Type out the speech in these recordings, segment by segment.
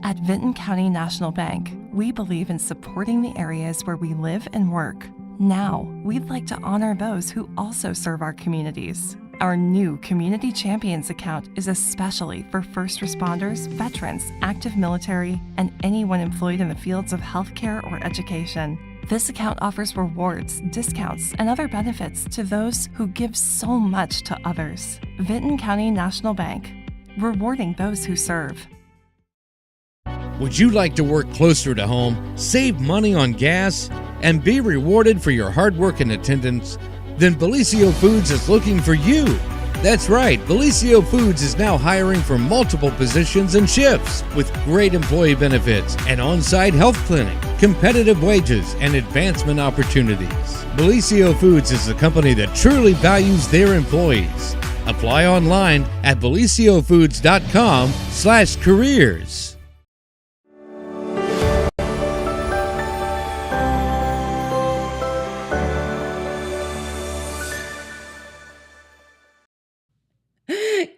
At Vinton County National Bank, we believe in supporting the areas where we live and work. Now, we'd like to honor those who also serve our communities. Our new Community Champions account is especially for first responders, veterans, active military, and anyone employed in the fields of healthcare or education. This account offers rewards, discounts, and other benefits to those who give so much to others. Vinton County National Bank, rewarding those who serve. Would you like to work closer to home, save money on gas, and be rewarded for your hard work and attendance? Then Bellisio Foods is looking for you. That's right, Bellisio Foods is now hiring for multiple positions and shifts with great employee benefits, an on-site health clinic, competitive wages, and advancement opportunities. Bellisio Foods is a company that truly values their employees. Apply online at BellisioFoods.com/careers.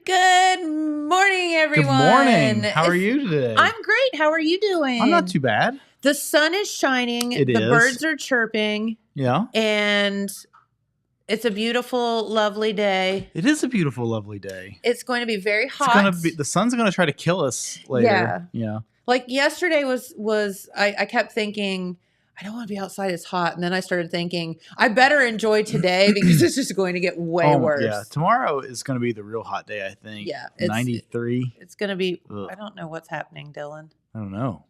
Good morning, everyone. Good morning. How are you today? I'm great. How are you doing? I'm not too bad. The sun is shining. The birds are chirping. Yeah. And it's a beautiful, lovely day. It is a beautiful, lovely day. It's going to be very hot. The sun's going to try to kill us later. Yeah. Like yesterday I kept thinking, I don't want to be outside. It's hot. And then I started thinking, I better enjoy today because it's just going to get way worse. Yeah. Tomorrow is going to be the real hot day, I think. Yeah. 93. It's going to be, I don't know what's happening, Dylan. I don't know.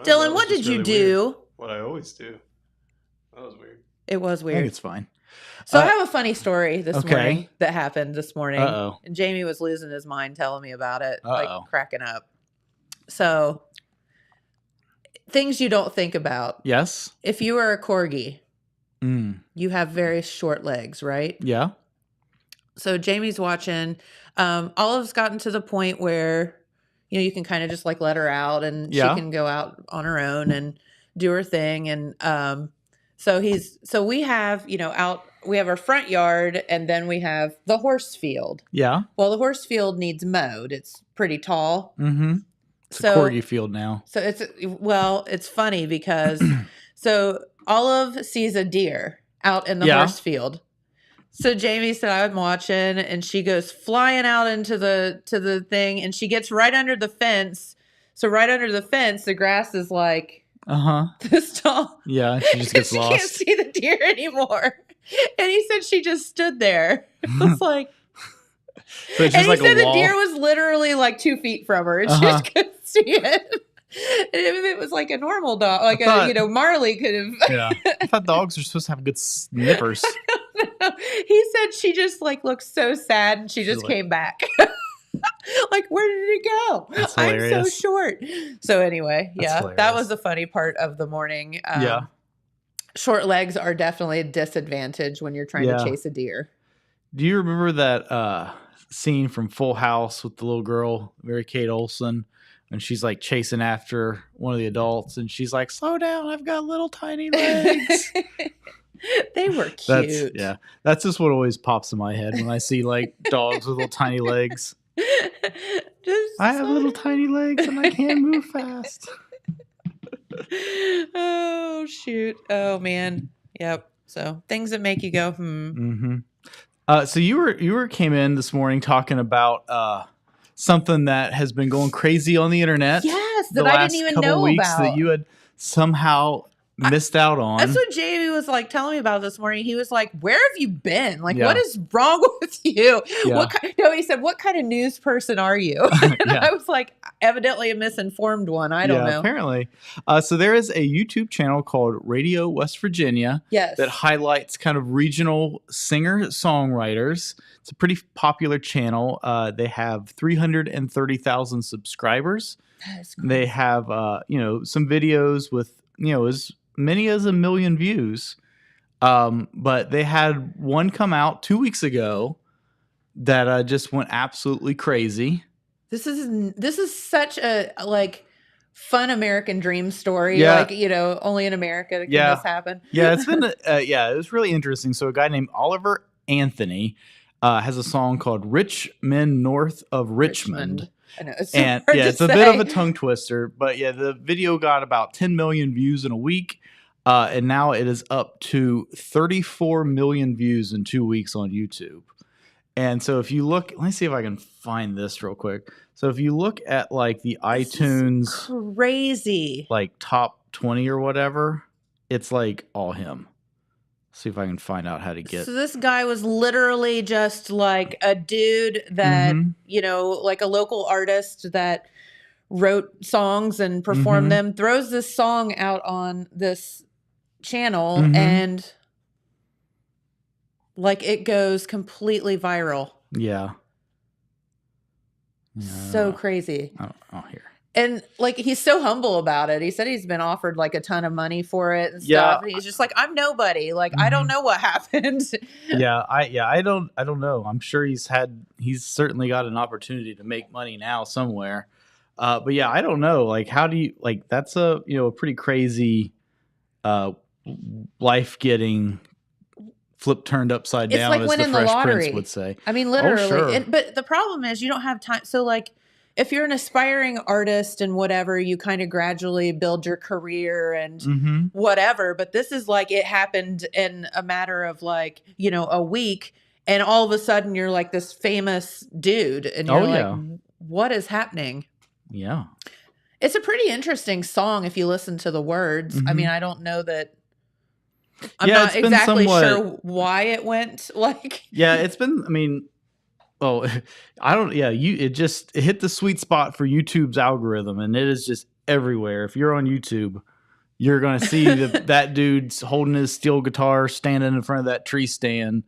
Dylan, what did you do? Weird. What I always do. That was weird. It was weird. I think it's fine. So I have a funny story this morning that happened this morning. Uh-oh. And Jamie was losing his mind telling me about it, Uh-oh. like cracking up. So things you don't think about. Yes. If you were a corgi, you have very short legs, right? Yeah. So Jamie's watching. Olive's gotten to the point where, you can kind of just like let her out and she can go out on her own and do her thing. And so we have, we have our front yard and then we have the horse field. Yeah. Well, the horse field needs mowed. It's pretty tall. Mm-hmm. It's a corgi field now. So it's funny because so Olive sees a deer out in the horse field. So Jamie said, I'm watching, and she goes flying out into the thing, and she gets right under the fence. So right under the fence, the grass is like this tall. Yeah, she just gets lost. She can't see the deer anymore. And he said she just stood there. It was like. So it's just and he like said a the wall. deer was literally like 2 feet from her, and she just couldn't see it. And if it was like a normal dog, like Marley could have. Yeah, I thought dogs are supposed to have good sniffers. He said she just like looked so sad, and she just came back. Like, where did it go? I'm so short. So anyway, that was the funny part of the morning. Short legs are definitely a disadvantage when you're trying to chase a deer. Do you remember that scene from Full House with the little girl, Mary Kate Olsen, and she's like chasing after one of the adults, and she's like, "Slow down, I've got little tiny legs." They were cute. That's just what always pops in my head when I see like dogs with little tiny legs. I have little tiny legs and I can't move fast. Oh shoot! Oh man! Yep. So things that make you go, Mm-hmm. So you came in this morning talking about something that has been going crazy on the internet. Yes, that I didn't even know about. That you had somehow missed out on. That's what Jamie was like telling me about this morning. He was like, "Where have you been? Like, what is wrong with you?" Yeah. He said, "What kind of news person are you?" I was like, evidently a misinformed one. I don't know. Apparently. So there is a YouTube channel called Radio West Virginia that highlights kind of regional singer-songwriters. It's a pretty popular channel. They have 330,000 subscribers. They have, some videos with, as many as 1 million views. But they had one come out 2 weeks ago that just went absolutely crazy. This is such a fun American dream story. Like, only in America can this happen. Yeah, it's been it was really interesting. So a guy named Oliver Anthony has a song called Rich Men North of Richmond. I know. It's and hard yeah, to it's a say. bit of a tongue twister, but yeah, the video got about 10 million views in a week. And now it is up to 34 million views in 2 weeks on YouTube. And so if you look, let me see if I can find this real quick. So if you look at like the iTunes crazy like top 20 or whatever, it's like all him. See if I can find out how to get. So this guy was literally just like a dude that, you know, like a local artist that wrote songs and performed them, throws this song out on this channel and like it goes completely viral. Yeah. So crazy. Oh, here. And like he's so humble about it. He said he's been offered like a ton of money for it and stuff. And he's just like, I'm nobody. Like I don't know what happened. I don't know. I'm sure he's certainly got an opportunity to make money now somewhere. But yeah, I don't know. Like how do you like that's a pretty crazy life getting flip turned upside down, like as winning the Fresh the lottery. Prince would say. I mean, literally. Oh, sure. But the problem is you don't have time. So like if you're an aspiring artist and whatever, you kind of gradually build your career and whatever. But this is like it happened in a matter of like, a week. And all of a sudden you're like this famous dude. And you're like, what is happening? Yeah. It's a pretty interesting song if you listen to the words. I mean, I don't know that. I'm not exactly sure why it went like. Yeah, it's been, I mean, I don't, it hit the sweet spot for YouTube's algorithm and it is just everywhere. If you're on YouTube, you're going to see that dude's holding his steel guitar, standing in front of that tree stand,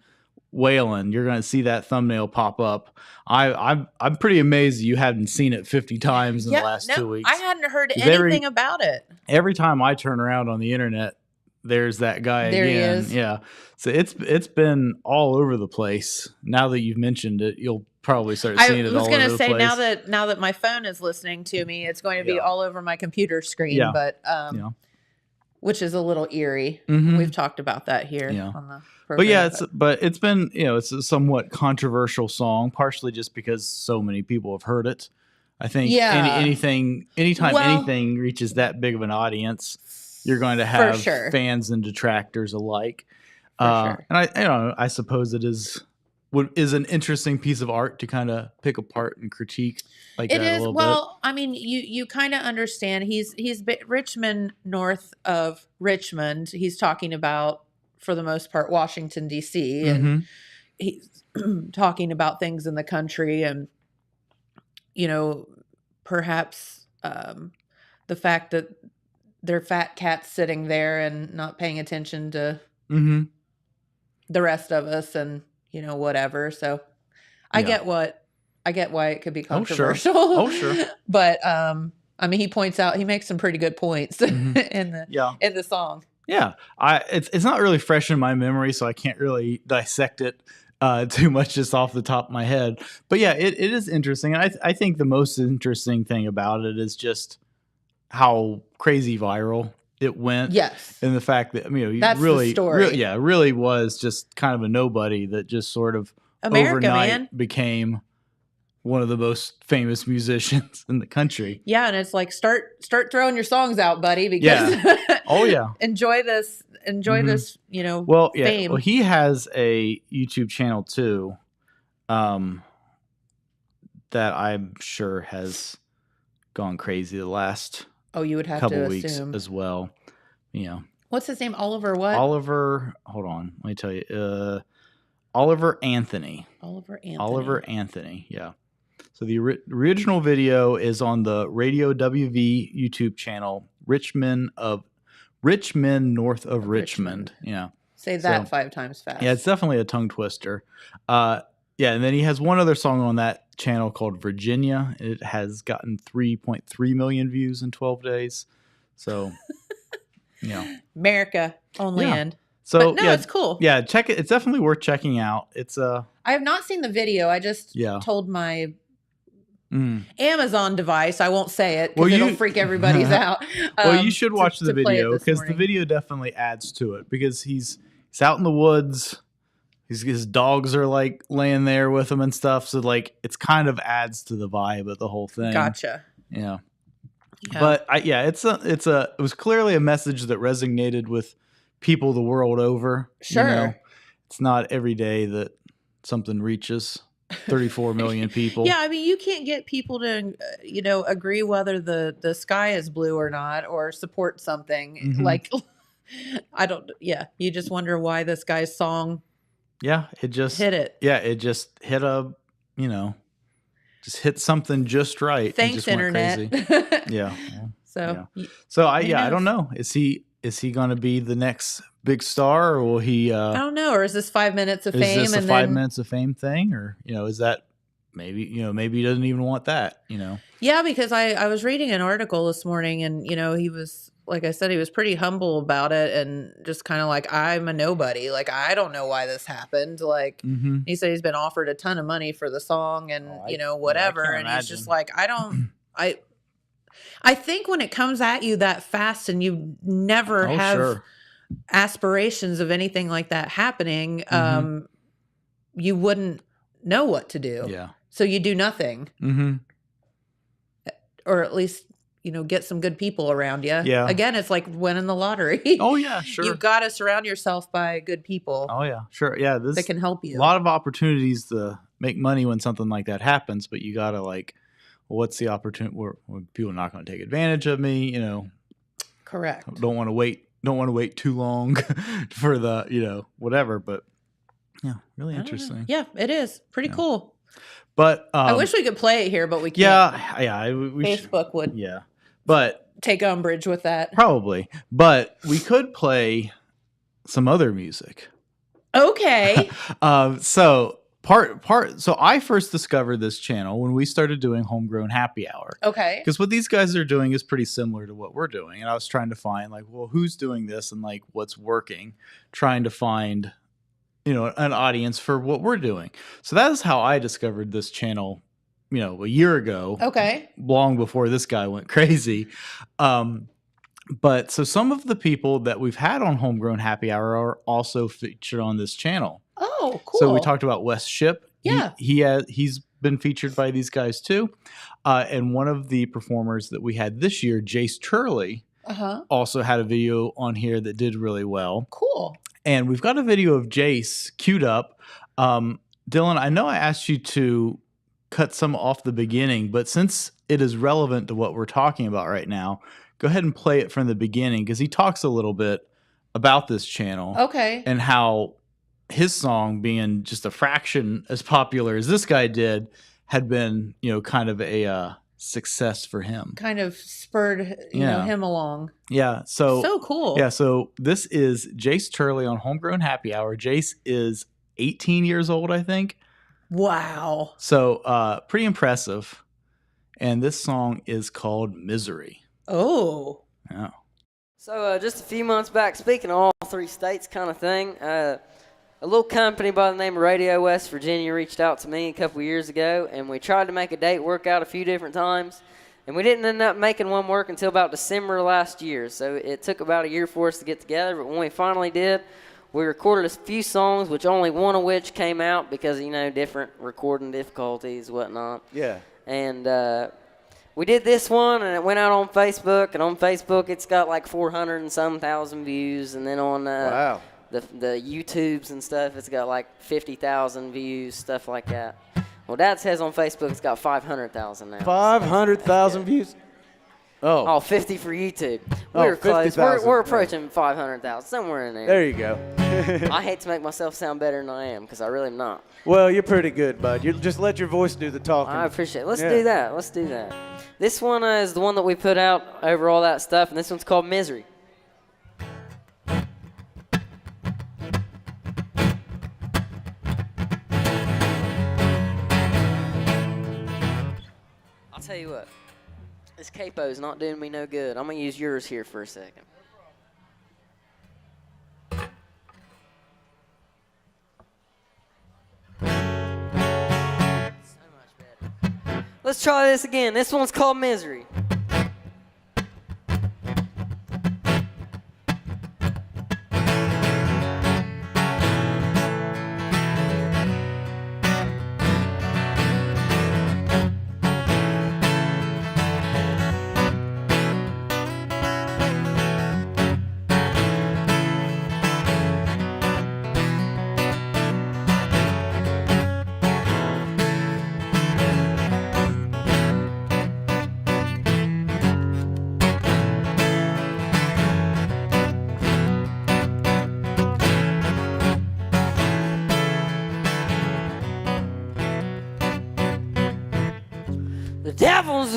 wailing. You're going to see that thumbnail pop up. I'm pretty amazed you hadn't seen it 50 times in the last 2 weeks. I hadn't heard anything about it. Every time I turn around on the internet, there's that guy there again. He is. Yeah. So it's been all over the place. Now that you've mentioned it, you'll probably start seeing it all over the place. I was going to say now that my phone is listening to me, it's going to be all over my computer screen, but which is a little eerie. We've talked about that here on the program. But it's been, it's a somewhat controversial song, partially just because so many people have heard it. I think anytime anything reaches that big of an audience, you're going to have fans and detractors alike. And I suppose it is an interesting piece of art to kind of pick apart and critique like that a little bit. Well, I mean, you kind of understand. He's Richmond, north of Richmond. He's talking about, for the most part, Washington, D.C. And he's talking about things in the country and, perhaps the fact that they're fat cats sitting there and not paying attention to the rest of us and, whatever. So I get why it could be controversial. Oh, sure. But, I mean, he makes some pretty good points in the song. Yeah. It's not really fresh in my memory, so I can't really dissect it too much just off the top of my head. But yeah, it is interesting. And I think the most interesting thing about it is just how crazy viral it went. Yes. And the fact that, that's really, the story. Really was just kind of a nobody that just sort of overnight became one of the most famous musicians in the country. Yeah. And it's like, start throwing your songs out, buddy, because enjoy this, fame. Well, he has a YouTube channel too, that I'm sure has gone crazy the last you would have couple to weeks assume as well. What's his name? Oliver what? Oliver, hold on, let me tell you. Oliver Anthony. Oliver Anthony, yeah. So the original video is on the Radio WV YouTube channel, Richmond north of Richmond. Yeah. Say that 5 times fast. Yeah, it's definitely a tongue twister. And then he has one other song on that channel called Virginia. It has gotten 3.3 million views in 12 days. So, America only end. So but it's cool. Yeah, check it. It's definitely worth checking out. It's I have not seen the video. I just told my Amazon device. I won't say it because it'll freak everybody's out. Well, you should watch the video because the video definitely adds to it because he's out in the woods his dogs are like laying there with him and stuff. So like it's kind of adds to the vibe of the whole thing. Gotcha. Yeah. Yeah. But it was clearly a message that resonated with people the world over. Sure. You know? It's not every day that something reaches 34 million people. Yeah, I mean, you can't get people to, agree whether the sky is blue or not, or support something. Mm-hmm. Like, you just wonder why this guy's song. Yeah, it just hit it. Yeah, it just hit just hit something just right. Thanks, internet. Yeah. So, I don't know. Is he going to be the next big star, or will he? I don't know. Or is this 5 minutes of fame? Is this a 5 minutes of fame thing, or is that maybe he doesn't even want that? Yeah, because I was reading an article this morning, and he was, like I said, he was pretty humble about it, and just kind of like, I'm a nobody. Like, I don't know why this happened. Like, he said he's been offered a ton of money for the song, and whatever, and he's just like, I think when it comes at you that fast, and you never have aspirations of anything like that happening, you wouldn't know what to do. Yeah. So you do nothing. Mm-hmm. Or at least, get some good people around you. Yeah. Again, it's like winning the lottery. Oh, yeah, sure. You've got to surround yourself by good people. Oh, yeah, sure. Yeah. That can help you. A lot of opportunities to make money when something like that happens, but you got to what's the opportunity where people are not going to take advantage of me, Correct. Don't want to wait too long for the, whatever. But yeah, really interesting. Yeah, it is pretty cool. But I wish we could play it here, but we can't. Yeah. Facebook would. Yeah, but take umbrage with that. Probably, but we could play some other music. Okay. So I first discovered this channel when we started doing Homegrown Happy Hour. Okay. Because what these guys are doing is pretty similar to what we're doing, and I was trying to find who's doing this and what's working, trying to find an audience for what we're doing. So that is how I discovered this channel, a year ago. Okay. Long before this guy went crazy. But so some of the people that we've had on Homegrown Happy Hour are also featured on this channel. Oh, cool. So we talked about Wes Ship. Yeah. He's been featured by these guys too. And one of the performers that we had this year, Jace Turley, also had a video on here that did really well. Cool. And we've got a video of Jace queued up. Dylan, I know I asked you to cut some off the beginning, but since it is relevant to what we're talking about right now, go ahead and play it from the beginning, because he talks a little bit about this channel. Okay. And how his song, being just a fraction as popular as this guy did, had been, kind of a success for him. Kind of spurred him along. Yeah. So cool. Yeah. So this is Jace Turley on Homegrown Happy Hour. Jace is 18 years old, I think. Wow. So pretty impressive. And this song is called Misery. Oh. Yeah. So just a few months back, speaking of all three states kind of thing, a little company by the name of Radio West Virginia reached out to me a couple years ago, and we tried to make a date work out a few different times, and we didn't end up making one work until about December last year. So it took about a year for us to get together, but when we finally did, we recorded a few songs, which only one of which came out because, different recording difficulties, whatnot. Yeah. And we did this one, and it went out on Facebook, and on Facebook it's got 400 and some thousand views, and then on wow. the YouTubes and stuff, it's got 50,000 views, stuff like that. Well, Dad says on Facebook it's got 500,000 now. 500,000 views? Oh, 50 for YouTube. Oh, We're close. 50,000. We're approaching 500,000, somewhere in there. There you go. I hate to make myself sound better than I am, because I really am not. Well, you're pretty good, bud. You just let your voice do the talking. I appreciate it. Let's do that. This one is the one that we put out over all that stuff, and this one's called Misery. I'll tell you what. This capo's not doing me no good. I'm going to use yours here for a second. So much better. Let's try this again. This one's called Misery.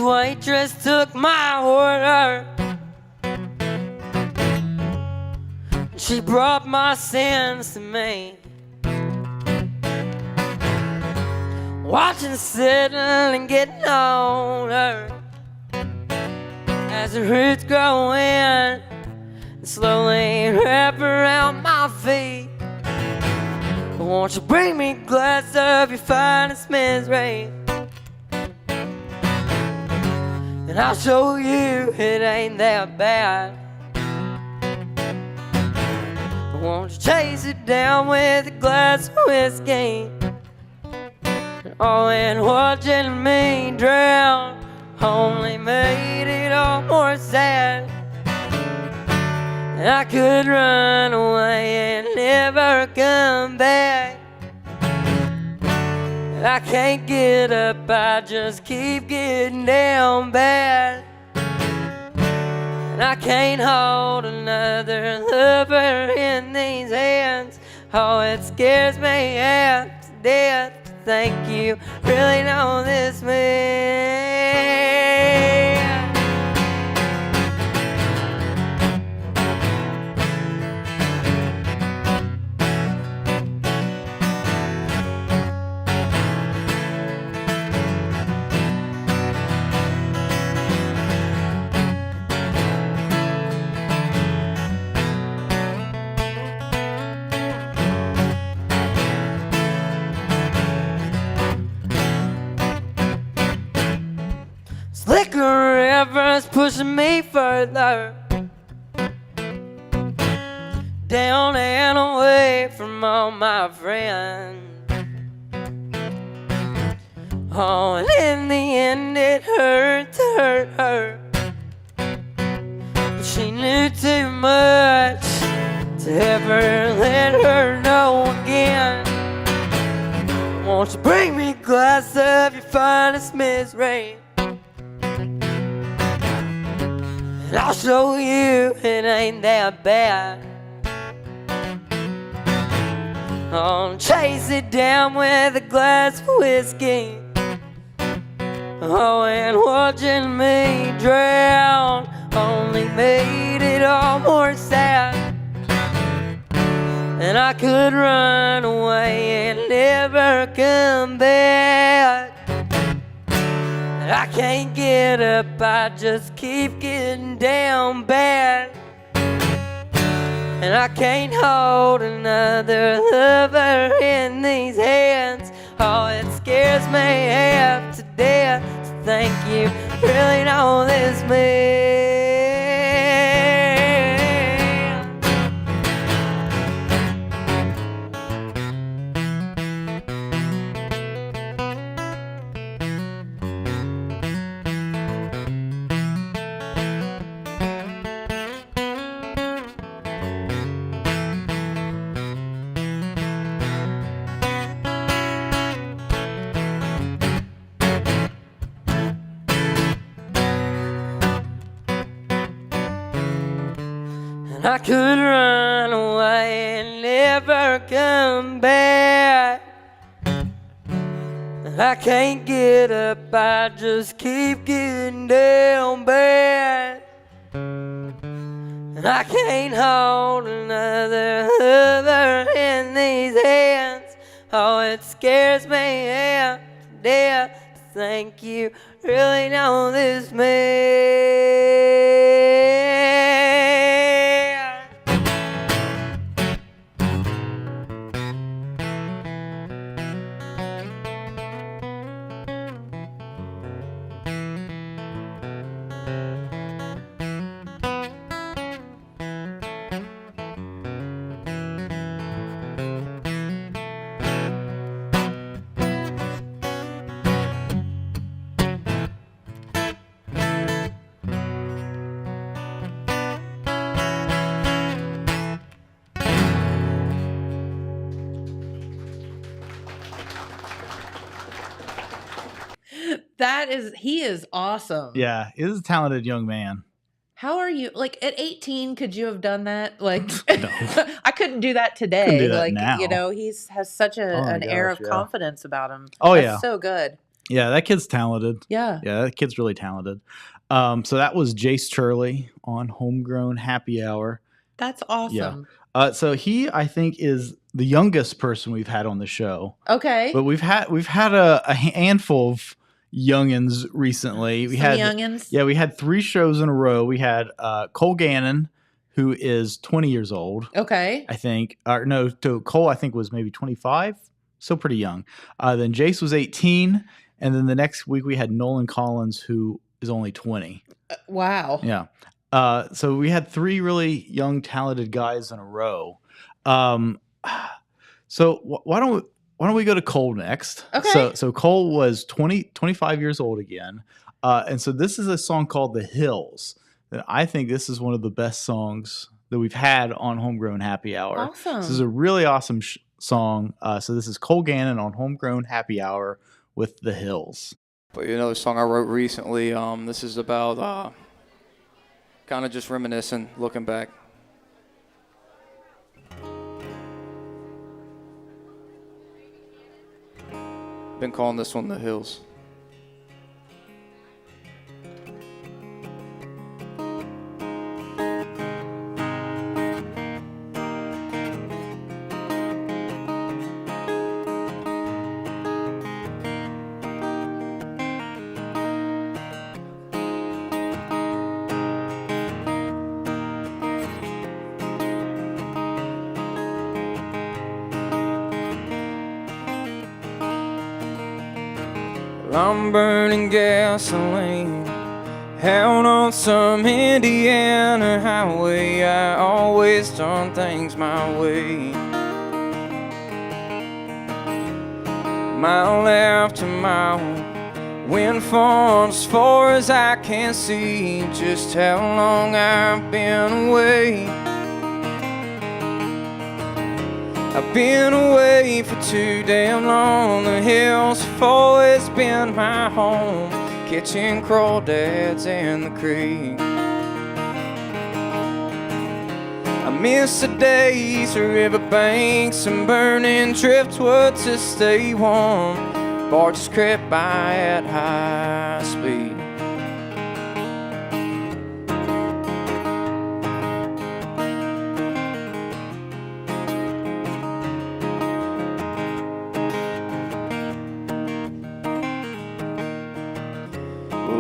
waitress took my order. She brought my sins to me. Watching sitting and getting older as the roots grow in and slowly wrap around my feet. Won't you bring me a glass of your finest misery, and I'll show you it ain't that bad. Won't you chase it down with a glass of whiskey? Oh, and watching me drown only made it all more sad. And I could run away and never come back. I can't get up, I just keep getting down bad. And I can't hold another lover in these hands. Oh, it scares me half to death to think you really know this man. Liquor river's pushing me further down and away from all my friends. Oh, and in the end it hurt to hurt her, but she knew too much to ever let her know again. Won't you bring me a glass of your finest misery, and I'll show you it ain't that bad. Oh, chase it down with a glass of whiskey. Oh, and watching me drown only made it all more sad. And I could run away and never come back. I can't get up, I just keep getting down bad. And I can't hold another lover in these hands. Oh, it scares me half to death to think you really know this man. I could run away and never come back. I can't get up, I just keep getting down bad. And I can't hold another lover in these hands. Oh, it scares me half to death to think you really know this man. He is awesome. Yeah, he is a talented young man. How are you? Like at 18, could you have done that? Like, No. I couldn't do that today. Couldn't do that like, now. You know, has such an air of yeah. confidence about him. Oh, That's yeah. so good. Yeah, that kid's talented. Yeah. Yeah, that kid's really talented. So that was Jace Turley on Homegrown Happy Hour. That's awesome. Yeah. So he, I think, is the youngest person we've had on the show. Okay. But we've had a handful of youngins recently. We had youngins. Yeah, we had 3 shows in a row. We had Cole Gannon, who is 20 years old. Okay. I think. No, Cole I think was maybe 25. So pretty young. Then Jace was 18, and then the next week we had Nolan Collins, who is only 20. Wow. Yeah. So we had 3 really young, talented guys in a row. So why don't we go to Cole next? Okay. So Cole was 25 years old again. And so this is a song called The Hills. And I think this is one of the best songs that we've had on Homegrown Happy Hour. Awesome. This is a really awesome song. So this is Cole Gannon on Homegrown Happy Hour with The Hills. But another song I wrote recently, this is about kind of just reminiscing, looking back. Been calling this one The Hills. I'm burning gasoline out on some Indiana highway. I always done things my way. Mile after mile, went far as far as I can see just how long I've been away. I've been away for too damn long. The hills have always been my home, catching crawdads in the creek. I miss the days of riverbanks and burning driftwood to stay warm. Barges crept by at high speed.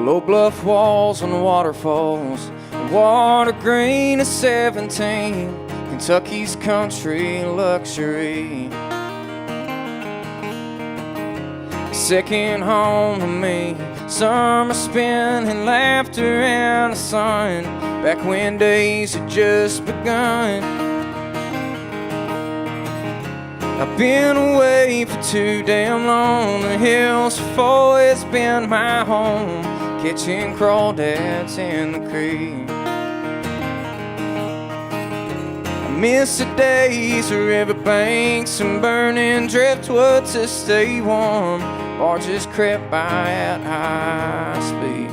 Low bluff walls and waterfalls, the water green of 17, Kentucky's country luxury. Second home to me, summer spent in laughter and the sun, back when days had just begun. I've been away for too damn long, the hills have always been my home, catching crawdads in the creek. I miss the days of riverbanks and burning driftwood to stay warm. Barges crept by at high speed.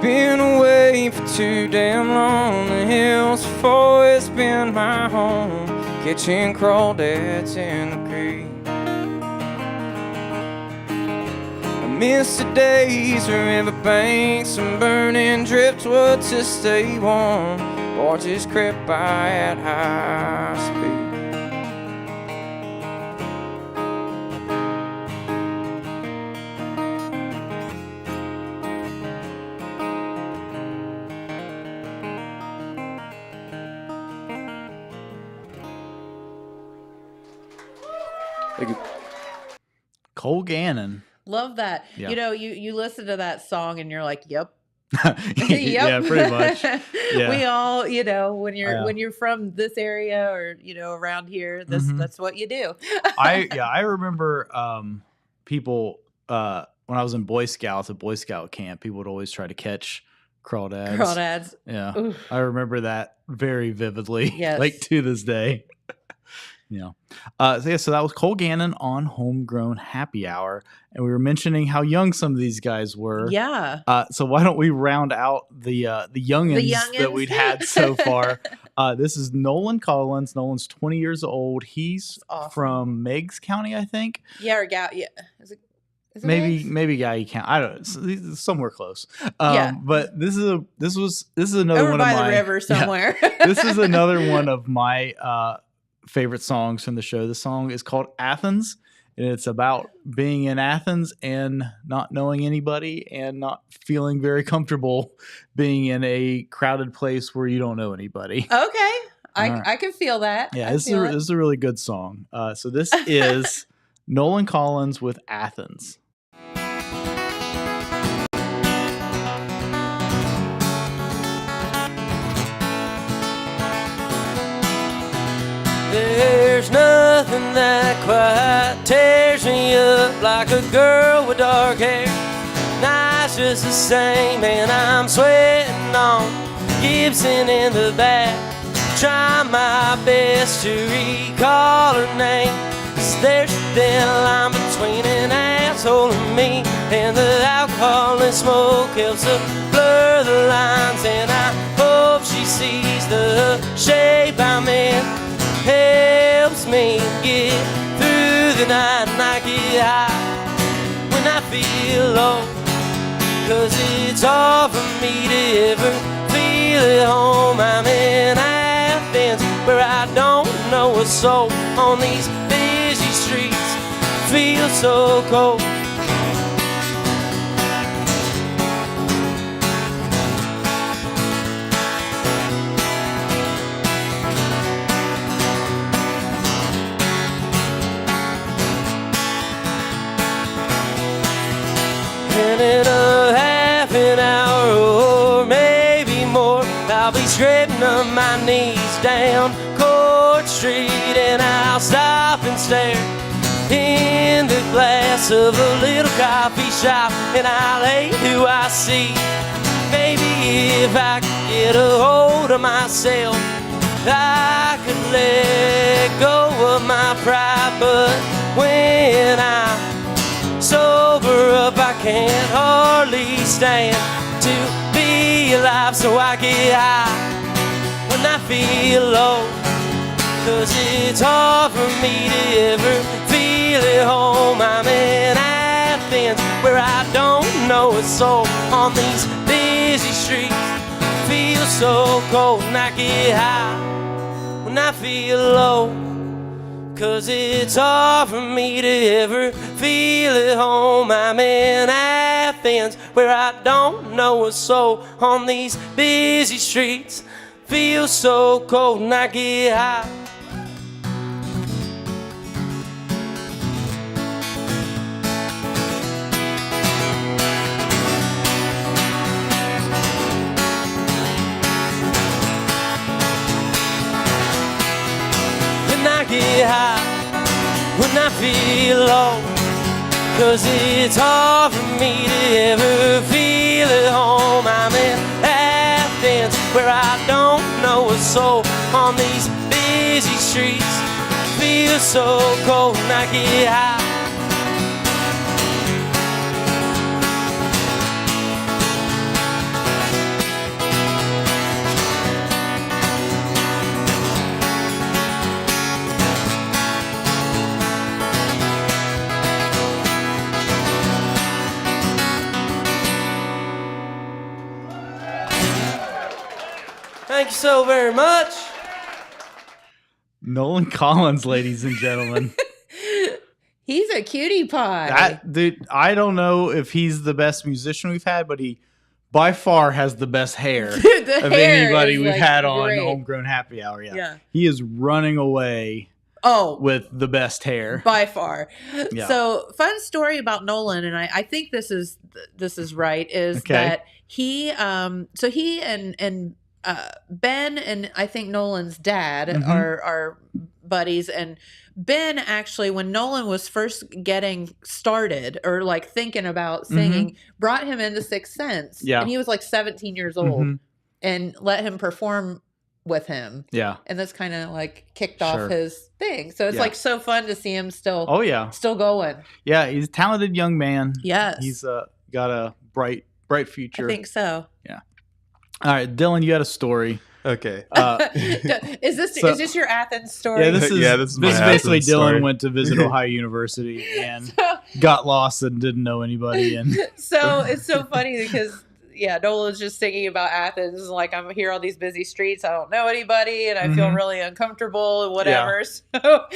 Been away for too damn long. The hills have always been my home, catching crawdads in the creek. I miss the days of riverbanks and burning driftwood to stay warm. Barges crept by at high speed. Cole Gannon. Love that. Yeah. You know, you listen to that song and you're like, yep. Yeah, pretty much. Yeah. We all, you know, when you're from this area or, you know, around here, that's what you do. I remember people when I was in Boy Scouts at Boy Scout camp, people would always try to catch crawdads. Crawdads. Yeah. Oof. I remember that very vividly. Yes. Like to this day. So that was Cole Gannon on Homegrown Happy Hour, and we were mentioning how young some of these guys were. Yeah. So why don't we round out the youngins that we'd had so far? This is Nolan Collins. Nolan's 20 years old. He's from Meigs County, I think. Yeah, or yeah. Is it maybe Meigs? Guy County. I don't know. It's somewhere close. Yeah. But this is another Over one by of my the river somewhere. Yeah, this is another one of my favorite songs from the show. The song is called Athens, and it's about being in Athens and not knowing anybody and not feeling very comfortable being in a crowded place where you don't know anybody. Okay. I can feel that. Yeah, this is a really good song. So this is Nolan Collins with Athens. There's nothing that quite tears me up like a girl with dark hair. Nights just the same, and I'm sweating on Gibson in the back. Trying my best to recall her name. 'Cause there's a thin line between an asshole and me, and the alcohol and smoke helps to blur the lines. And I hope she sees the shape I'm in, helps me get through the night. And I get high when I feel low, 'cause it's hard for me to ever feel at home. I'm in Athens, where I don't know a soul. On these busy streets, feel so cold. And in a half an hour or maybe more, I'll be scraping up my knees down Court Street, and I'll stop and stare in the glass of a little coffee shop, and I'll hate who I see. Maybe if I could get a hold of myself, I could let go of my pride. But when I'm sober up, I can't hardly stand to be alive. So I get high when I feel low, 'cause it's hard for me to ever feel at home. I'm in Athens, where I don't know a soul. On these busy streets, feel so cold. And I get high when I feel low, 'cause it's hard for me to ever feel at home. I'm in Athens, where I don't know a soul. On these busy streets, feel so cold. And I get high. And I get high when I feel low, 'cause it's hard for me to ever feel at home. I'm in Athens, where I don't know a soul. On these busy streets, feel so cold. And I get high. Thank you so very much. Nolan Collins, ladies and gentlemen. He's a cutie pie. That dude, I don't know if he's the best musician we've had, but he by far has the best hair of anybody we've had on Homegrown Happy Hour. Yeah. He is running away with the best hair. By far. Yeah. So, fun story about Nolan, and I think this is right, is that he and Ben and I think Nolan's dad are buddies. And Ben actually, when Nolan was first getting started or like thinking about singing, brought him into Sixth Sense. Yeah. And he was like 17 years old and let him perform with him. Yeah. And that's kind of like kicked off his thing. So it's like so fun to see him still still going. Yeah, he's a talented young man. Yes. He's got a bright future. I think so. Yeah. All right, Dylan, you had a story. Okay. Is this your Athens story? Yeah, this is basically Athens Dylan story. went to visit Ohio University and got lost and didn't know anybody. And so it's so funny because Nolan's just thinking about Athens. Like, I'm here on these busy streets. I don't know anybody, and I feel really uncomfortable and whatever. Yeah. So,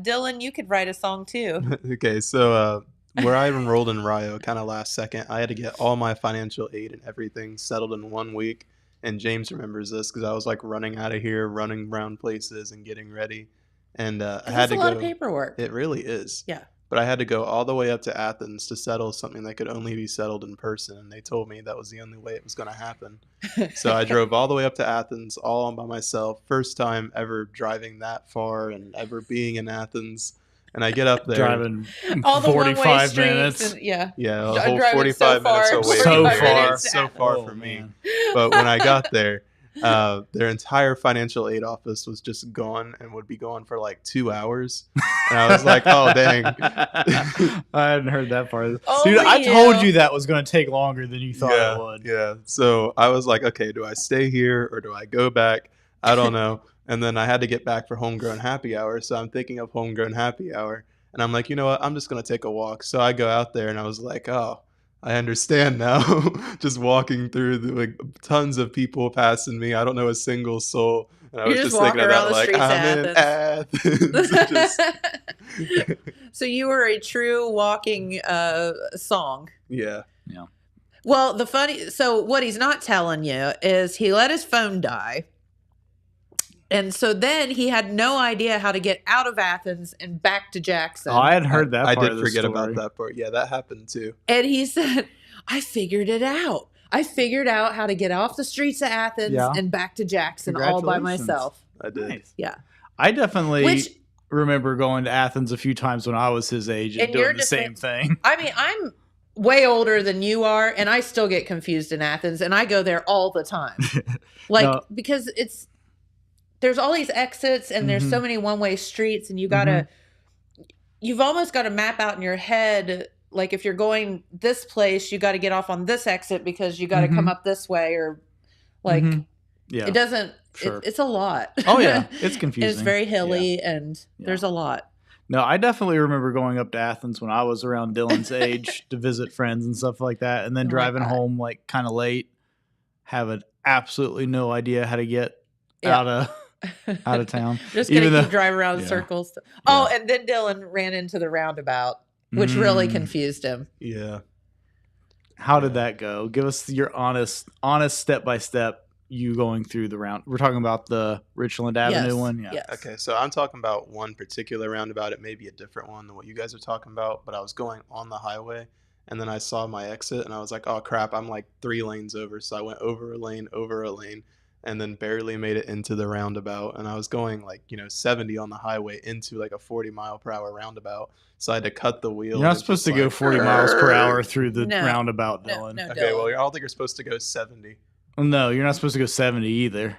Dylan, you could write a song too. Okay, so where I enrolled in Rio, kind of last second, I had to get all my financial aid and everything settled in 1 week. And James remembers this because I was like running out of here, running around places and getting ready. And I had to go. It's a lot of paperwork. It really is. Yeah. But I had to go all the way up to Athens to settle something that could only be settled in person. And they told me that was the only way it was going to happen. So I drove all the way up to Athens all by myself. First time ever driving that far and ever being in Athens. And I get up there. Driving all the 45 minutes. And, yeah, a whole 45 minutes away. So far from me. But when I got there, their entire financial aid office was just gone and would be gone for like 2 hours. And I was like, oh, dang. I hadn't heard that part. Oh, dude, I told you that was going to take longer than you thought it would. Yeah. So I was like, okay, do I stay here or do I go back? I don't know. And then I had to get back for Homegrown Happy Hour. So I'm thinking of Homegrown Happy Hour. And I'm like, you know what? I'm just going to take a walk. So I go out there and I was like, oh, I understand now. Just walking through like tons of people passing me. I don't know a single soul. And I was just thinking about like, I'm in Athens. So you were a true walking song. Yeah. Yeah. Well, so what he's not telling you is he let his phone die. And so then he had no idea how to get out of Athens and back to Jackson. Oh, I had heard that part I did of the forget story. about that part. Yeah, that happened too. And he said, I figured it out. I figured out how to get off the streets of Athens and back to Jackson all by myself. I did. Nice. Yeah. I definitely remember going to Athens a few times when I was his age and doing the same thing. I mean, I'm way older than you are, and I still get confused in Athens, and I go there all the time. Because there's all these exits and there's so many one-way streets, and you've almost got to map out in your head, like if you're going this place, you got to get off on this exit because you got to come up this way, or like it doesn't, it's a lot. Oh yeah, it's confusing. It's very hilly and there's a lot. No, I definitely remember going up to Athens when I was around Dylan's age to visit friends and stuff like that, and then driving home like kind of late, having absolutely no idea how to get out of town. Just gonna keep driving around in circles. Oh, and then Dylan ran into the roundabout, which really confused him. Yeah. How did that go? Give us your honest step by step. You going through the round. We're talking about the Richland Avenue one. Yeah. Yes. Okay, so I'm talking about one particular roundabout. It may be a different one than what you guys are talking about, but I was going on the highway, and then I saw my exit, and I was like, oh crap, I'm like 3 lanes over. So I went over a lane, and then barely made it into the roundabout. And I was going 70 on the highway into like a 40-mile-per-hour roundabout. So I had to cut the wheel. You're not supposed to go 40 miles per hour through the roundabout, Dylan. No, okay, Dylan. well, I don't think you're supposed to go 70. No, you're not supposed to go 70 either.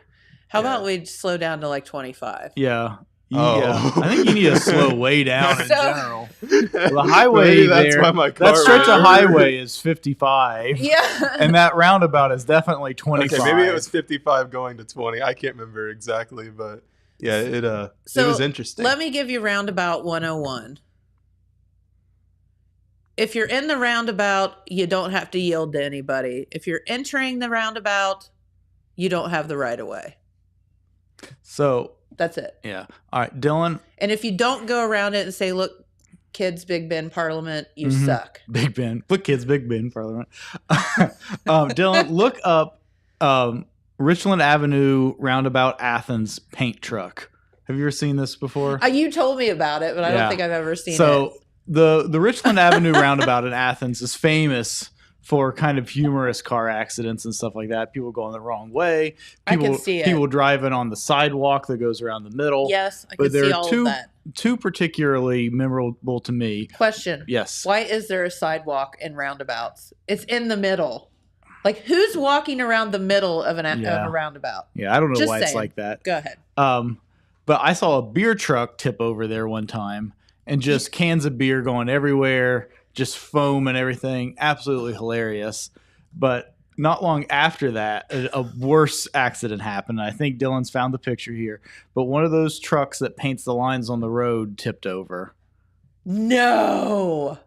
How about we slow down to like 25? Yeah. Oh. Yeah. I think you need to slow way down in general. The highway that's there, why my car that stretch of highway is 55. Yeah. And that roundabout is definitely 25. Okay, maybe it was 55 going to 20. I can't remember exactly, but yeah, it was interesting. Let me give you roundabout 101. If you're in the roundabout, you don't have to yield to anybody. If you're entering the roundabout, you don't have the right of way. So that's it. Yeah. All right, Dylan. And if you don't go around it and say, look, kids, Big Ben Parliament, you suck. Big Ben. Look, kids, Big Ben Parliament. Dylan, look up Richland Avenue roundabout Athens paint truck. Have you ever seen this before? You told me about it, but I don't think I've ever seen it. So the Richland Avenue roundabout in Athens is famous for kind of humorous car accidents and stuff like that. People going the wrong way. I can see it. People driving on the sidewalk that goes around the middle. Yes, I can see all of that. Two particularly memorable to me. Question. Yes. Why is there a sidewalk in roundabouts? It's in the middle. Like, who's walking around the middle of a roundabout? Yeah, I don't know Just why it's saying. like that. Go ahead. But I saw a beer truck tip over there one time, and just cans of beer going everywhere, just foam and everything. Absolutely hilarious. But not long after that, a worse accident happened. I think Dylan's found the picture here. But one of those trucks that paints the lines on the road tipped over. No.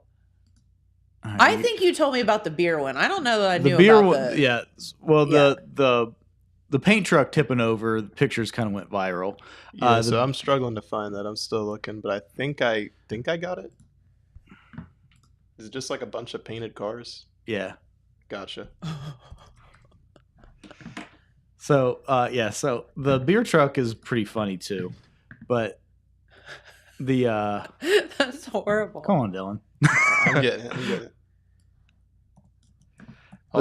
I think you told me about the beer one. I don't know that I knew beer about one. the... Yeah. Well, the paint truck tipping over, the pictures kind of went viral. Yeah, so I'm struggling to find that. I'm still looking, but I think I got it. Is it just like a bunch of painted cars? Yeah. Gotcha. So so the beer truck is pretty funny too, but the That's horrible. come on, Dylan. I'm getting it.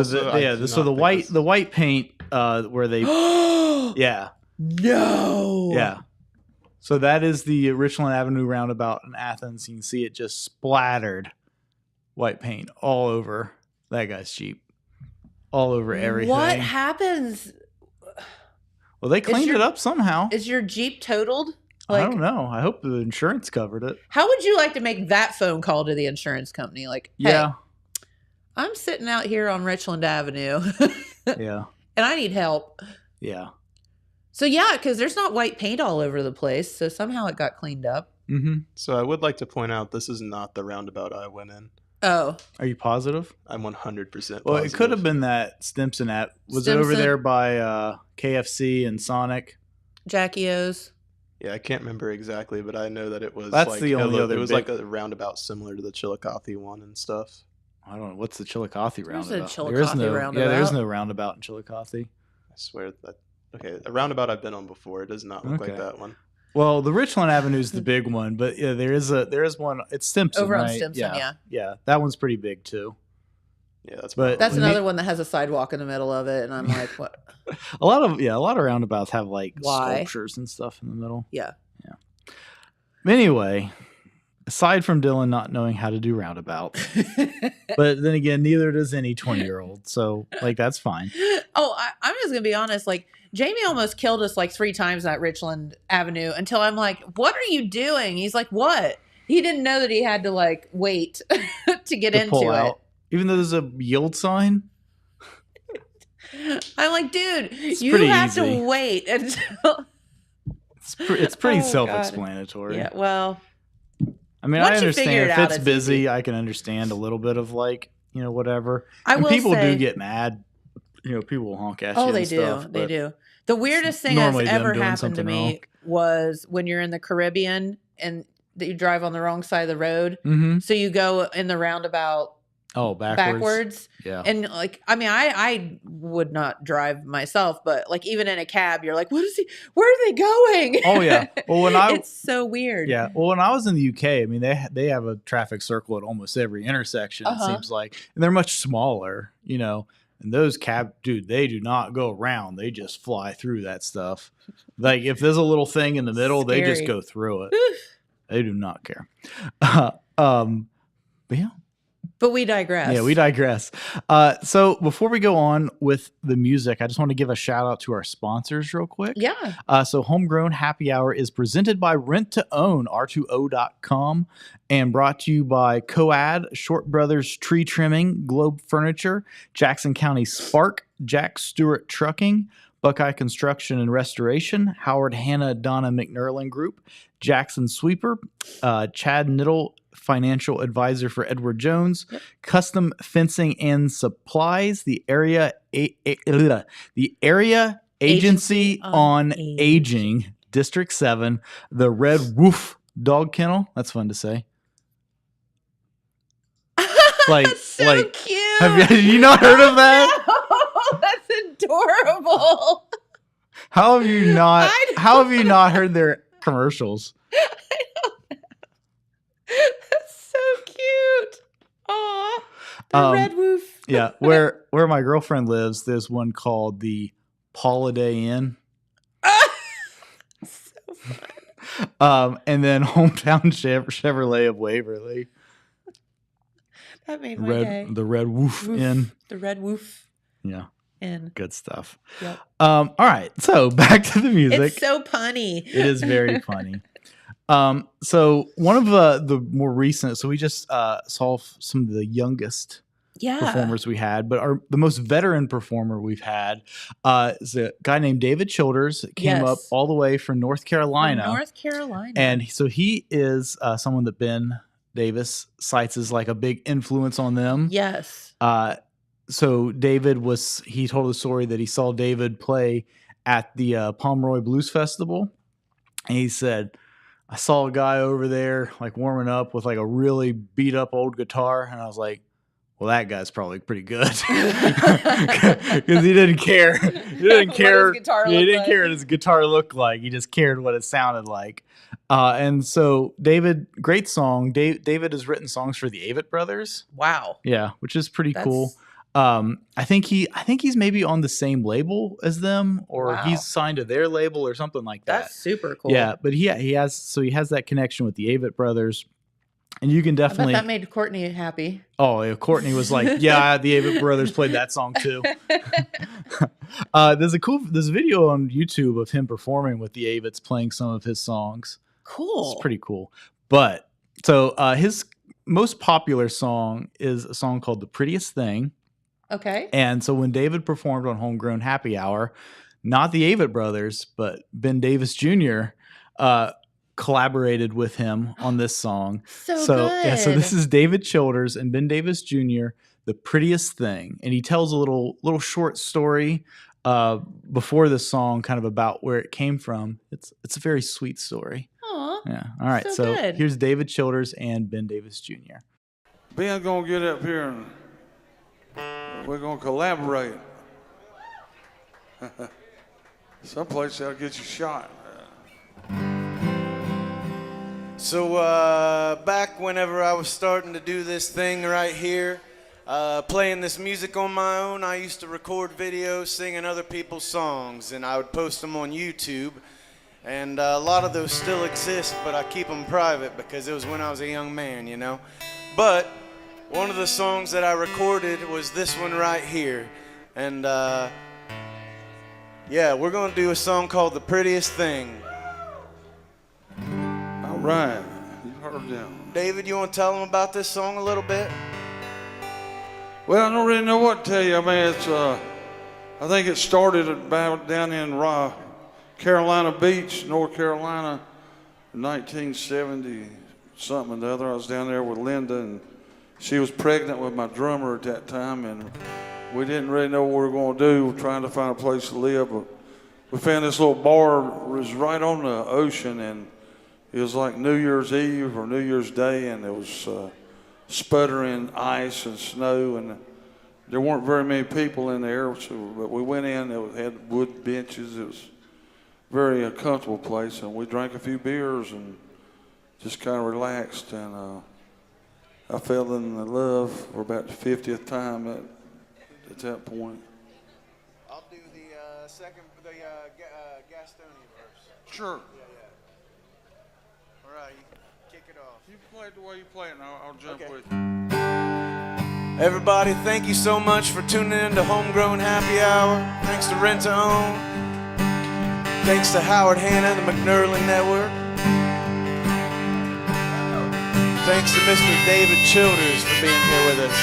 So the white paint where they yeah. No. Yeah. So that is the Richland Avenue roundabout in Athens. You can see it just splattered white paint all over that guy's Jeep. All over everything. What happens? Well, they cleaned it up somehow. Is your Jeep totaled? I don't know. I hope the insurance covered it. How would you like to make that phone call to the insurance company? Like, hey, I'm sitting out here on Richland Avenue. Yeah. And I need help. Yeah. So, yeah, because there's not white paint all over the place. So somehow it got cleaned up. Mm-hmm. So I would like to point out this is not the roundabout I went in. Oh. Are you positive? I'm 100% positive. Well, it could have been that Stimson at. Was it over there by KFC and Sonic? Jackie O's. Yeah, I can't remember exactly, but I know that it was That's the only other it was like a roundabout similar to the Chillicothe one and stuff. I don't know. What's the Chillicothe roundabout? There's a Chillicothe roundabout. Yeah, there's no roundabout in Chillicothe. I swear that. Okay, a roundabout I've been on before. It does not look like that one. Well, the Richland Avenue is the big one, but yeah, there is one. It's Stimson, over on right? Stimson, Yeah, that one's pretty big too. Yeah, that's another one that has a sidewalk in the middle of it, and I'm like, what? a lot of roundabouts have like sculptures and stuff in the middle. Yeah. Anyway, aside from Dylan not knowing how to do roundabouts, but then again, neither does any 20-year-old, so like that's fine. Oh, I'm just gonna be honest. Like, Jamie almost killed us like 3 times at Richland Avenue until I'm like, what are you doing? He's like, what? He didn't know that he had to like wait to get into pull it. Out. Even though there's a yield sign. I'm like, dude, you have to wait until. It's pretty self-explanatory. Yeah, well. I mean, I understand if it's busy, easy. I can understand a little bit of like, whatever. People do get mad. People will honk at you. They do. They do. The weirdest thing that's ever happened to me was when you're in the Caribbean and you drive on the wrong side of the road. Mm-hmm. So you go in the roundabout. Oh, backwards. Yeah. And like, I mean, I would not drive myself, but like even in a cab, you're like, where are they going? Oh yeah. Well, it's so weird. Yeah. Well, when I was in the UK, I mean, they have a traffic circle at almost every intersection. It seems like, and they're much smaller, And those they do not go around. They just fly through that stuff. Like if there's a little thing in the middle, they just go through it. They do not care. But yeah. But we digress. Yeah, we digress. So before we go on with the music, I just want to give a shout out to our sponsors real quick. Yeah. So Homegrown Happy Hour is presented by Rent to Own, R2O.com, and brought to you by Coad, Short Brothers Tree Trimming, Globe Furniture, Jackson County Spark, Jack Stewart Trucking, Buckeye Construction and Restoration, Howard Hanna Donna McNerlin Group, Jackson Sweeper, Chad Niddle, Financial Advisor for Edward Jones, Custom Fencing and Supplies, the Area Agency on Aging, District 7, the Red Wolf Dog Kennel. That's fun to say. So cute. Have you not heard of that? No, that's adorable. How have you not heard their commercials? That's so cute. Aw, the Red Wolf. Yeah, where my girlfriend lives, there's one called the Holiday Inn. So fun. And then Hometown Chevrolet of Waverly. That made my day. The Red Wolf Inn. The Red Wolf. Yeah. And good stuff. Yep. All right. So back to the music. It's so punny. It is very funny. So one of the more recent, so we just saw some of the youngest performers we had, but the most veteran performer we've had is a guy named David Childers that came up all the way from North Carolina. And so he is someone that Ben Davis cites as like a big influence on them. Yes. So he told the story that he saw David play at the Pomeroy Blues Festival. And he said, I saw a guy over there like warming up with like a really beat up old guitar. And I was like, well, that guy's probably pretty good. Because he didn't care. He didn't care. He didn't care what his guitar looked like. He just cared what it sounded like. And so David, great song. David has written songs for the Avett Brothers. Wow. Yeah, which is pretty cool. I think he's maybe on the same label as them, or he's signed to their label or something like that. That's super cool. Yeah, but he has that connection with the Avett Brothers, and you can definitely. I bet that made Courtney happy. Oh, yeah, Courtney was like, "Yeah, the Avett Brothers played that song too." There's a video on YouTube of him performing with the Avetts, playing some of his songs. Cool. It's pretty cool. But so his most popular song is a song called "The Prettiest Thing." Okay. And so when David performed on Homegrown Happy Hour, not the Avett Brothers, but Ben Davis Jr. Collaborated with him on this song. So good. Yeah, so this is David Childers and Ben Davis Jr., The Prettiest Thing. And he tells a little short story before the song, kind of about where it came from. It's a very sweet story. Aw. Yeah. All right. So here's David Childers and Ben Davis Jr. Ben's gonna get up here and we're gonna collaborate. Someplace that'll get you shot. So back whenever I was starting to do this thing right here, playing this music on my own, I used to record videos singing other people's songs, and I would post them on YouTube. And a lot of those still exist, but I keep them private because it was when I was a young man, you know. But one of the songs that I recorded was this one right here. And yeah, we're gonna do a song called The Prettiest Thing. All right, you heard them. David, you wanna tell them about this song a little bit? Well, I don't really know what to tell you. I mean, it's I think it started about down in Carolina Beach, North Carolina, in 1970 something or the other. I was down there with Linda, and she was pregnant with my drummer at that time, and we didn't really know what we were going to do. We were trying to find a place to live, but we found this little bar. It was right on the ocean, and it was like New Year's Eve or New Year's Day, and it was sputtering ice and snow, and there weren't very many people in there. But we went in. It had wood benches. It was a very comfortable place, and we drank a few beers and just kind of relaxed, and I fell in love for about the 50th time at that point. I'll do the Gastonia verse. Sure. Yeah. All right, you kick it off. You play it the way you play it, and I'll jump with you. Everybody, thank you so much for tuning in to Homegrown Happy Hour. Thanks to Rent to Own. Thanks to Howard Hanna and the McNerlin Network. Thanks to Mr. David Childers for being here with us.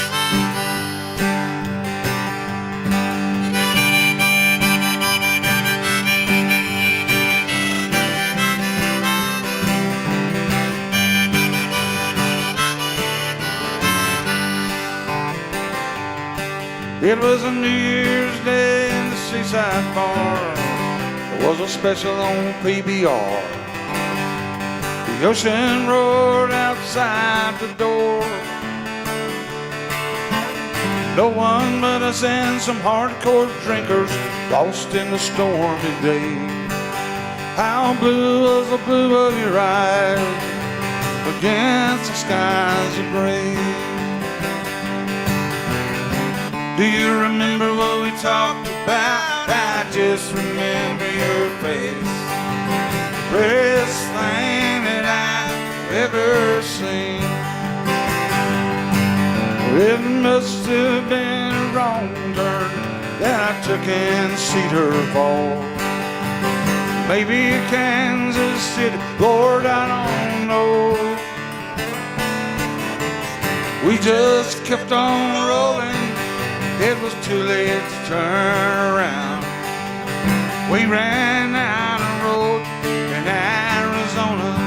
It was a New Year's Day in the seaside bar. There was a special on PBR. The ocean roared outside the door. No one but us and some hardcore drinkers lost in the stormy day. How blue was the blue of your eyes against the skies of gray. Do you remember what we talked about? I just remember your face. The prettiest thing that I've ever seen. It must have been a wrong turn that I took in Cedar Falls. Maybe Kansas City, Lord, I don't know. We just kept on rolling, it was too late to turn around. We ran down the road in Arizona.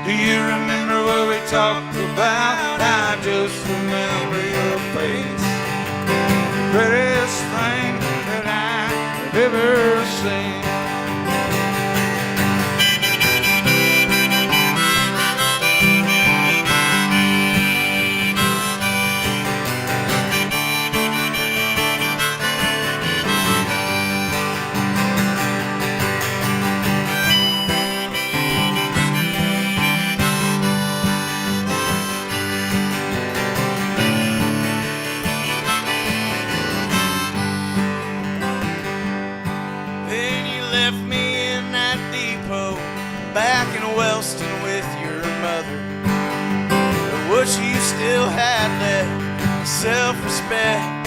Do you remember what we talked about? I just remember your face. Prettiest thing that I've ever seen. Back in Wellston with your mother, but what you still had left, self-respect.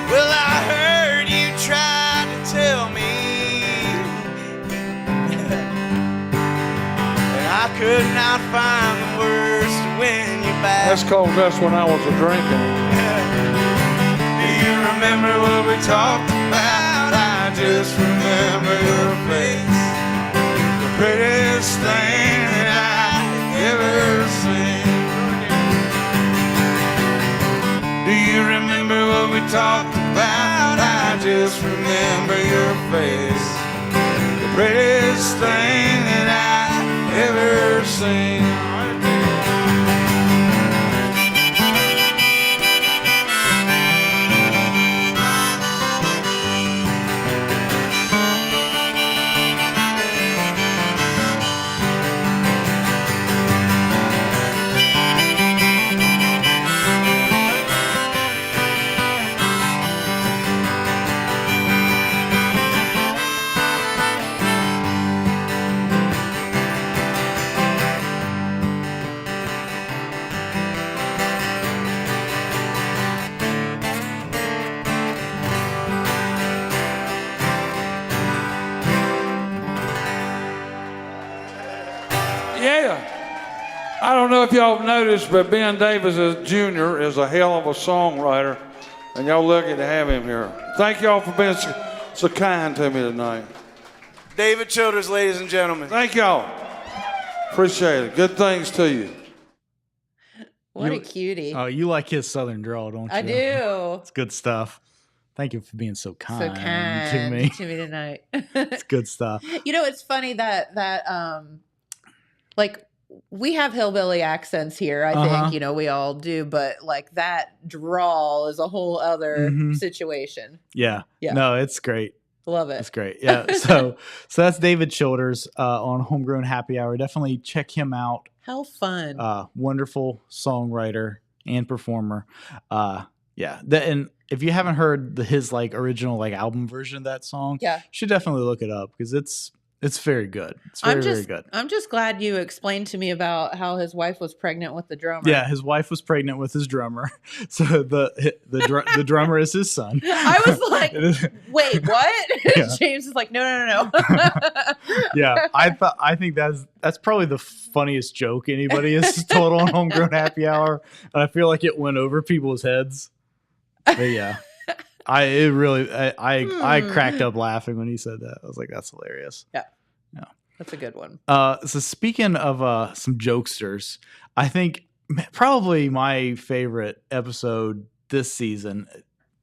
Well, I heard you tried to tell me, and I could not find the words to win you back. That's called That's When I Was a Drinking. Do you remember what we talked about? I just remember your face. Prettiest thing that I've ever seen. Do you remember what we talked about? I just remember your face. The prettiest thing that I've ever seen. I don't know if y'all have noticed, but Ben Davis Jr. is a hell of a songwriter, and y'all lucky to have him here. Thank y'all for being so kind to me tonight. David Childers, ladies and gentlemen. Thank y'all. Appreciate it. Good things to you. What a cutie. Oh, you like his southern drawl, don't you? I do. It's good stuff. Thank you for being so kind, to me tonight. It's good stuff. You know, it's funny that like we have hillbilly accents here. I think, you know, we all do, but like that drawl is a whole other situation. Yeah. No, it's great. Love it. It's great. Yeah. So that's David Childers on Homegrown Happy Hour. Definitely check him out. How fun. Wonderful songwriter and performer. Yeah. And if you haven't heard his like original like album version of that song, you should definitely look it up because it's very good. It's very good. I'm just glad you explained to me about how his wife was pregnant with the drummer. Yeah, his wife was pregnant with his drummer. So the drummer is his son. I was like, wait, what? Yeah. James is like, no. Yeah, I think that's probably the funniest joke anybody has told on Homegrown Happy Hour. And I feel like it went over people's heads. But yeah. I cracked up laughing when he said that. I was like, that's hilarious. Yeah. That's a good one. So speaking of some jokesters, I think probably my favorite episode this season,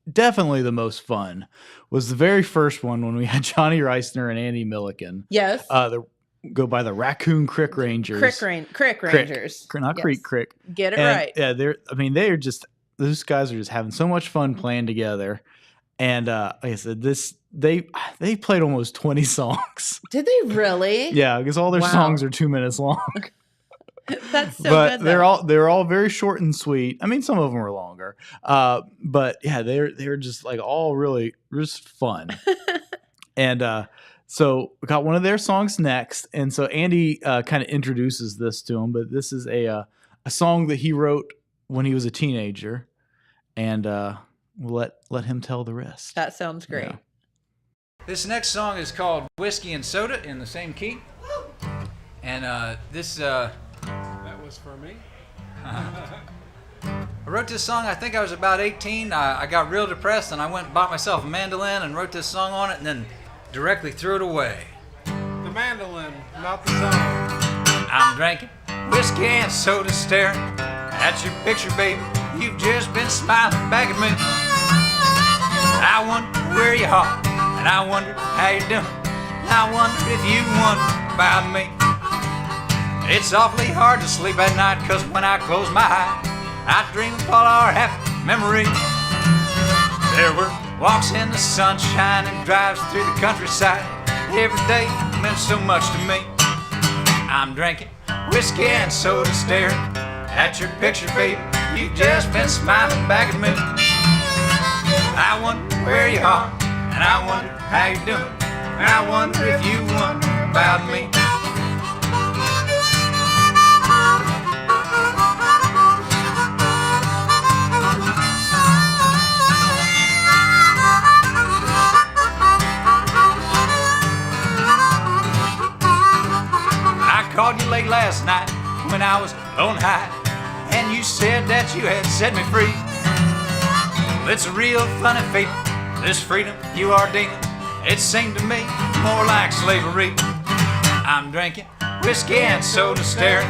definitely the most fun, was the very first one when we had Johnny Reisner and Andy Milliken. Yes. Go by the Raccoon Crick Rangers. Crick Rangers. Not Creek, Crick. Get it right. Yeah, they're just, those guys are just having so much fun playing together. And like I said, they played almost 20 songs. Did they really? Yeah, because all their songs are 2 minutes long. That's so but good. They're all very short and sweet. I mean, some of them were longer. But yeah, they're just like all really just fun. And so we got one of their songs next. And so Andy kind of introduces this to him, but this is a song that he wrote when he was a teenager, and we'll let him tell the rest. That sounds great. Yeah. This next song is called Whiskey and Soda in the same key. And this... that was for me. I wrote this song, I think I was about 18. I got real depressed and I went and bought myself a mandolin and wrote this song on it and then directly threw it away. The mandolin, not the song. I'm drinking whiskey and soda, staring at your picture, baby. You've just been smiling back at me. I wonder where you are, and I wonder how you're doing. I wonder if you wonder about me. It's awfully hard to sleep at night, 'cause when I close my eyes, I dream of all our happy memories. There were walks in the sunshine and drives through the countryside. Every day meant so much to me. I'm drinking whiskey and soda, staring at your picture, baby. You've just been smiling back at me. I wonder where you are, and I wonder how you're doing. I wonder if you wonder about me. I called you late last night when I was on high, and you said that you had set me free. It's a real funny feeling, this freedom you are dealing. It seemed to me more like slavery. I'm drinking whiskey and soda, staring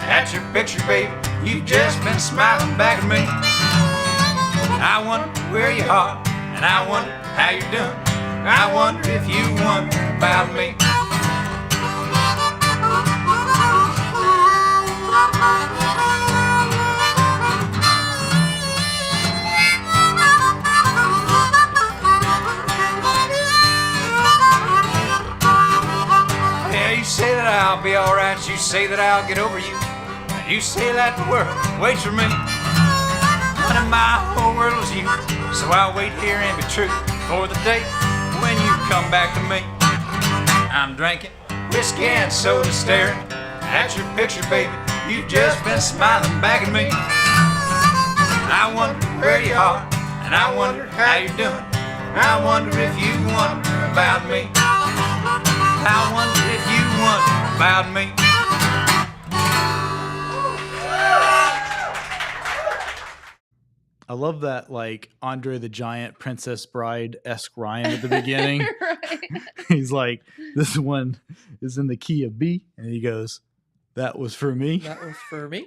at your picture, baby. You've just been smiling back at me. I wonder where you are, and I wonder how you're doing. I wonder if you wonder about me. You say that I'll be alright, you say that I'll get over you, and you say that the world waits for me. Honey, my whole world is you, so I'll wait here and be true for the day when you come back to me. I'm drinking whiskey and soda, staring at your picture, baby. You've just been smiling back at me. I wonder where you are, and I wonder how you're doing. I wonder if you wonder about me. I wonder if you wonder about me. I love that, like, Andre the Giant, Princess Bride-esque rhyme at the beginning. Right. He's like, this one is in the key of B, and he goes, that was for me. That was for me.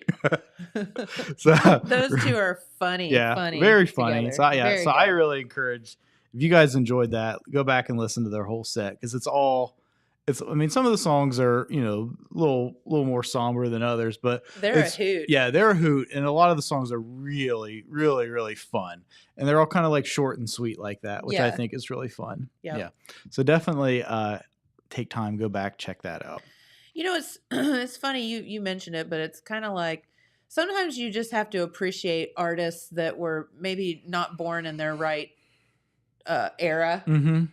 So those two are funny. Yeah, funny very funny. together. So yeah, Very so I good. really encourage, if you guys enjoyed that, go back and listen to their whole set, because I mean, some of the songs are, you know, a little more somber than others, but They're a hoot. Yeah, they're a hoot, and a lot of the songs are really, really, really fun, and they're all kind of like short and sweet like that, which I Yeah. think is really fun. Yep. Yeah, so definitely take time, go back, check that out. You know, it's funny you mentioned it, but it's kind of like sometimes you just have to appreciate artists that were maybe not born in their right era. Mm-hmm.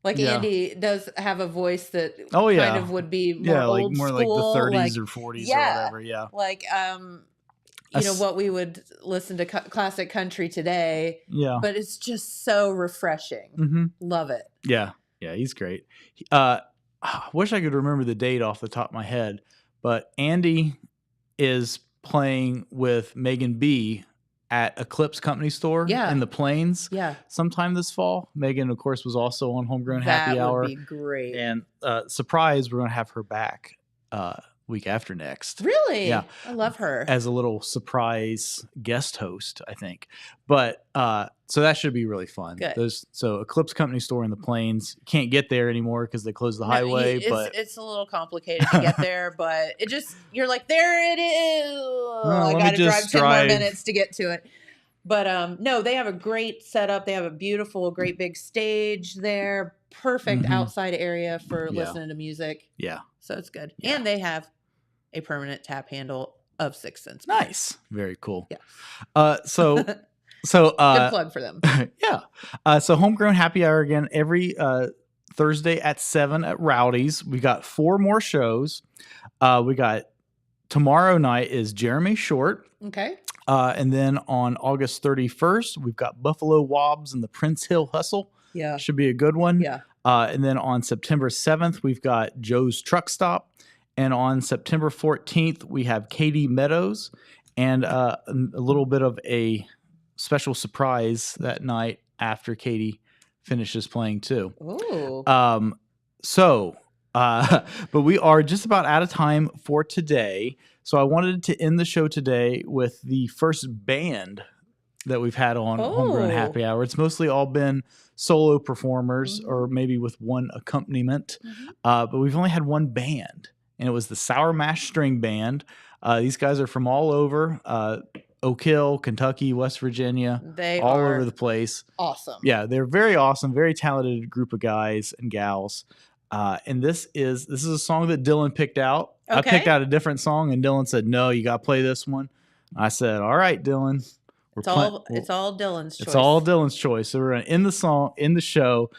Like Yeah. Andy does have a voice that Oh yeah, kind of would be more yeah, like old more school, like the 30s like, or 40s yeah, or whatever. Yeah, like you know what we would listen to classic country today. yeah, But it's just so refreshing. mm-hmm. Love it. Yeah, he's great. I wish I could remember the date off the top of my head, but Andy is playing with Megan B at Eclipse Company Store Yeah. in the Plains Yeah, sometime this fall. Megan, of course, was also on Homegrown that Happy Hour. would be great. And surprise, we're going to have her back week after next. Really? Yeah. I love her. As a little surprise guest host, I think. But so that should be really fun. Good. So Eclipse Company Store in the Plains, can't get there anymore because they closed the No, highway. But it's a little complicated to get there, but it just, you're like, there it is. I let me got to drive just 10 more drive. minutes to get to it. But no, they have a great setup. They have a beautiful, great big stage there. Perfect Mhm. outside area for Yeah. listening to music. yeah, So it's good. Yeah. And they have a permanent tap handle of 6 cents. nice, very cool. Yeah. So Good plug for them. yeah. So Homegrown Happy Hour again every Thursday at 7 at Rowdy's. We got 4 more shows. We got tomorrow night is Jeremy Short. Okay. And then on August 31st, we've got Buffalo Wobbs and the Prince Hill Hustle. Yeah. Should be a good one. Yeah. And then on September 7th, we've got Joe's Truck Stop. And on September 14th, we have Katie Meadows and a little bit of a special surprise that night after Katie finishes playing too. Ooh. But we are just about out of time for today. So I wanted to end the show today with the first band that we've had on Homegrown Happy Hour. It's mostly all been solo performers or maybe with one accompaniment. But we've only had one band, and it was the Sour Mash String Band. These guys are from all over Oak Hill, Kentucky, West Virginia. They all are over the place. Awesome. Yeah, they're very awesome, very talented group of guys and gals. And this is a song that Dylan picked out. Okay. I picked out a different song, and Dylan said, "No, you got to play this one." I said, "All right, Dylan." It's all Dylan's choice. It's all Dylan's choice. So we're gonna end the show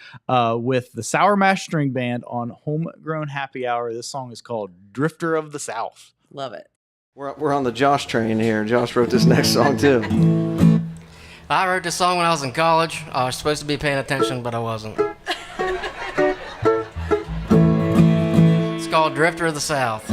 with the Sour Mash String Band on Homegrown Happy Hour. This song is called "Drifter of the South." Love it. We're on the Josh train here. Josh wrote this next song too. I wrote this song when I was in college. I was supposed to be paying attention, but I wasn't. It's called Drifter of the South.